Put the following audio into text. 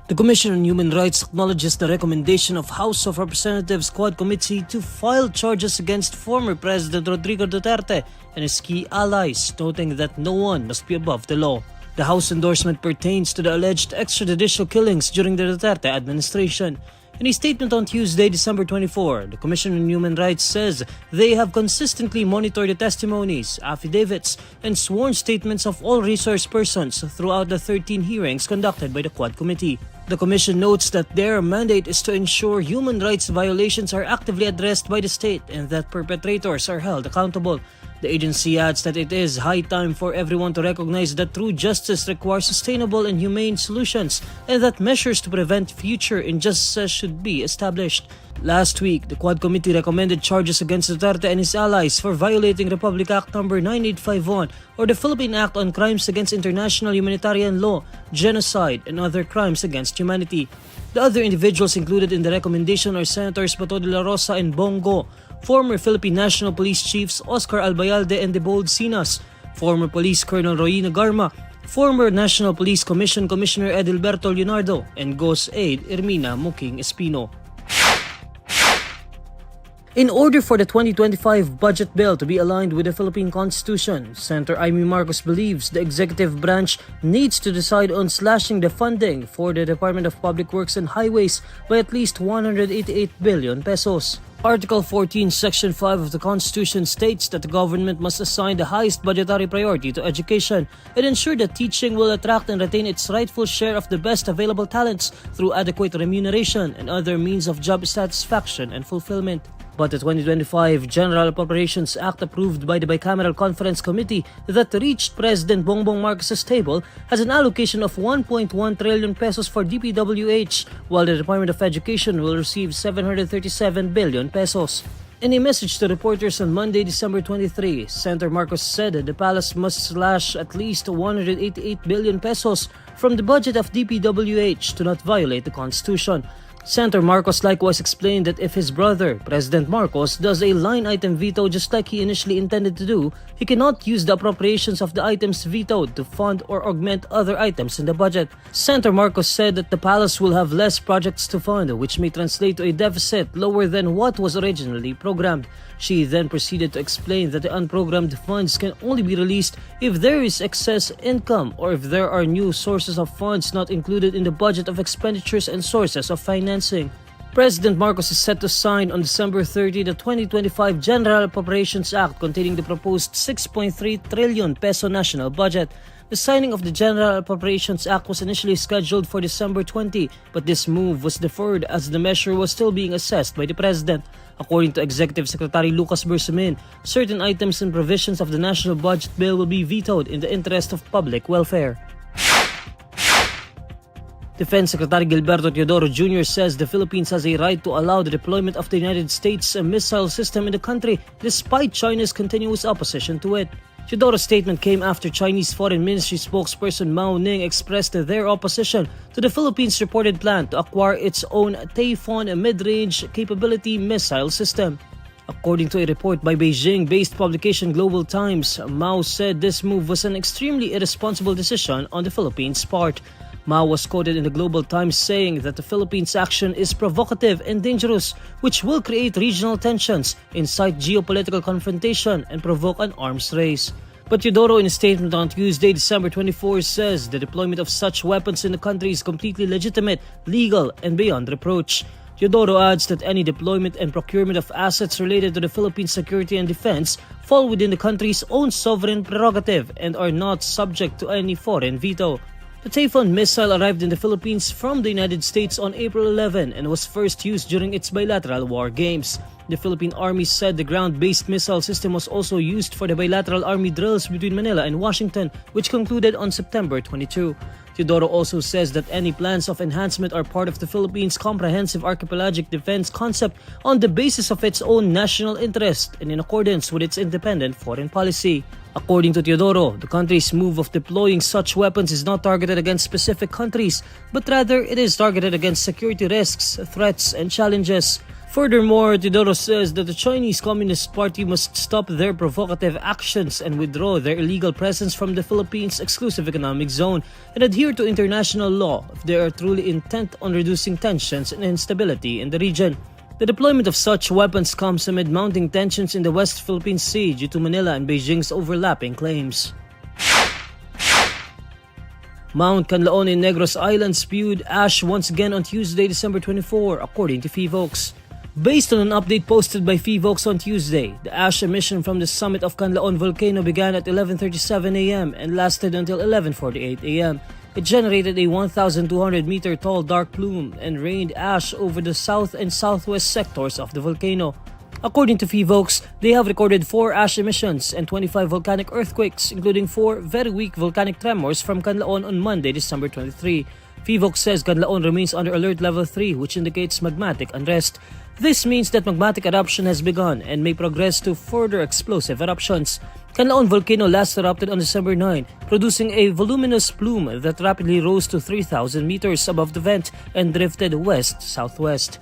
The Commission on Human Rights acknowledges the recommendation of House of Representatives Quad Committee to file charges against former President Rodrigo Duterte and his key allies, noting that no one must be above the law. The House endorsement pertains to the alleged extrajudicial killings during the Duterte administration. In a statement on Tuesday, December 24, the Commission on Human Rights says they have consistently monitored the testimonies, affidavits, and sworn statements of all resource persons throughout the 13 hearings conducted by the Quad Committee. The Commission notes that their mandate is to ensure human rights violations are actively addressed by the state and that perpetrators are held accountable. The agency adds that it is high time for everyone to recognize that true justice requires sustainable and humane solutions and that measures to prevent future injustices should be established. Last week, the Quad Committee recommended charges against Duterte and his allies for violating Republic Act No. 9851 or the Philippine Act on Crimes Against International Humanitarian Law, genocide, and other crimes against humanity. The other individuals included in the recommendation are Senators Bato de la Rosa and Bongo, former Philippine National Police Chiefs Oscar Albayalde and Debold Sinas, former Police Colonel Roy Nagarma, former National Police Commission Commissioner Edilberto Leonardo, and Ghost Aide Ermina Muking Espino. In order for the 2025 budget bill to be aligned with the Philippine Constitution, Senator Amy Marcos believes the executive branch needs to decide on slashing the funding for the Department of Public Works and Highways by at least 188 billion pesos. Article 14, Section 5 of the Constitution states that the government must assign the highest budgetary priority to education and ensure that teaching will attract and retain its rightful share of the best available talents through adequate remuneration and other means of job satisfaction and fulfillment. But the 2025 General Appropriations Act approved by the Bicameral Conference Committee that reached President Bongbong Marcos's table has an allocation of 1.1 trillion pesos for DPWH, while the Department of Education will receive 737 billion pesos. In a message to reporters on Monday, December 23, Senator Marcos said that the palace must slash at least 188 billion pesos from the budget of DPWH to not violate the Constitution. Senator Marcos likewise explained that if his brother, President Marcos, does a line-item veto just like he initially intended to do, he cannot use the appropriations of the items vetoed to fund or augment other items in the budget. Senator Marcos said that the palace will have less projects to fund, which may translate to a deficit lower than what was originally programmed. She then proceeded to explain that the unprogrammed funds can only be released if there is excess income or if there are new sources of funds not included in the budget of expenditures and sources of financing. President Marcos is set to sign on December 30 the 2025 General Appropriations Act containing the proposed 6.3 trillion peso national budget. The signing of the General Appropriations Act was initially scheduled for December 20, but this move was deferred as the measure was still being assessed by the President. According to Executive Secretary Lucas Bersamin, certain items and provisions of the national budget bill will be vetoed in the interest of public welfare. Defense Secretary Gilberto Teodoro Jr. says the Philippines has a right to allow the deployment of the United States missile system in the country despite China's continuous opposition to it. Teodoro's statement came after Chinese Foreign Ministry spokesperson Mao Ning expressed their opposition to the Philippines' reported plan to acquire its own Typhoon mid-range capability missile system. According to a report by Beijing-based publication Global Times, Mao said this move was an extremely irresponsible decision on the Philippines' part. Mao was quoted in the Global Times saying that the Philippines' action is provocative and dangerous, which will create regional tensions, incite geopolitical confrontation, and provoke an arms race. But Teodoro, in a statement on Tuesday, December 24, says the deployment of such weapons in the country is completely legitimate, legal, and beyond reproach. Teodoro adds that any deployment and procurement of assets related to the Philippines' security and defense fall within the country's own sovereign prerogative and are not subject to any foreign veto. The Typhoon missile arrived in the Philippines from the United States on April 11 and was first used during its bilateral war games. The Philippine Army said the ground-based missile system was also used for the bilateral army drills between Manila and Washington, which concluded on September 22. Teodoro also says that any plans of enhancement are part of the Philippines' comprehensive archipelagic defense concept on the basis of its own national interest and in accordance with its independent foreign policy. According to Teodoro, the country's move of deploying such weapons is not targeted against specific countries, but rather it is targeted against security risks, threats, and challenges. Furthermore, Teodoro says that the Chinese Communist Party must stop their provocative actions and withdraw their illegal presence from the Philippines' exclusive economic zone and adhere to international law if they are truly intent on reducing tensions and instability in the region. The deployment of such weapons comes amid mounting tensions in the West Philippine Sea due to Manila and Beijing's overlapping claims. Mount Kanlaon in Negros Island spewed ash once again on Tuesday, December 24, according to Phivolcs. Based on an update posted by Phivolcs on Tuesday, the ash emission from the summit of Kanlaon Volcano began at 11:37 a.m. and lasted until 11:48 a.m. It generated a 1,200-meter tall dark plume and rained ash over the south and southwest sectors of the volcano. According to Phivolcs, they have recorded 4 ash emissions and 25 volcanic earthquakes, including 4 very weak volcanic tremors from Kanlaon on Monday, December 23. Phivolcs says Kanlaon remains under alert level 3, which indicates magmatic unrest. This means that magmatic eruption has begun and may progress to further explosive eruptions. Kanlaon Volcano last erupted on December 9, producing a voluminous plume that rapidly rose to 3,000 meters above the vent and drifted west-southwest.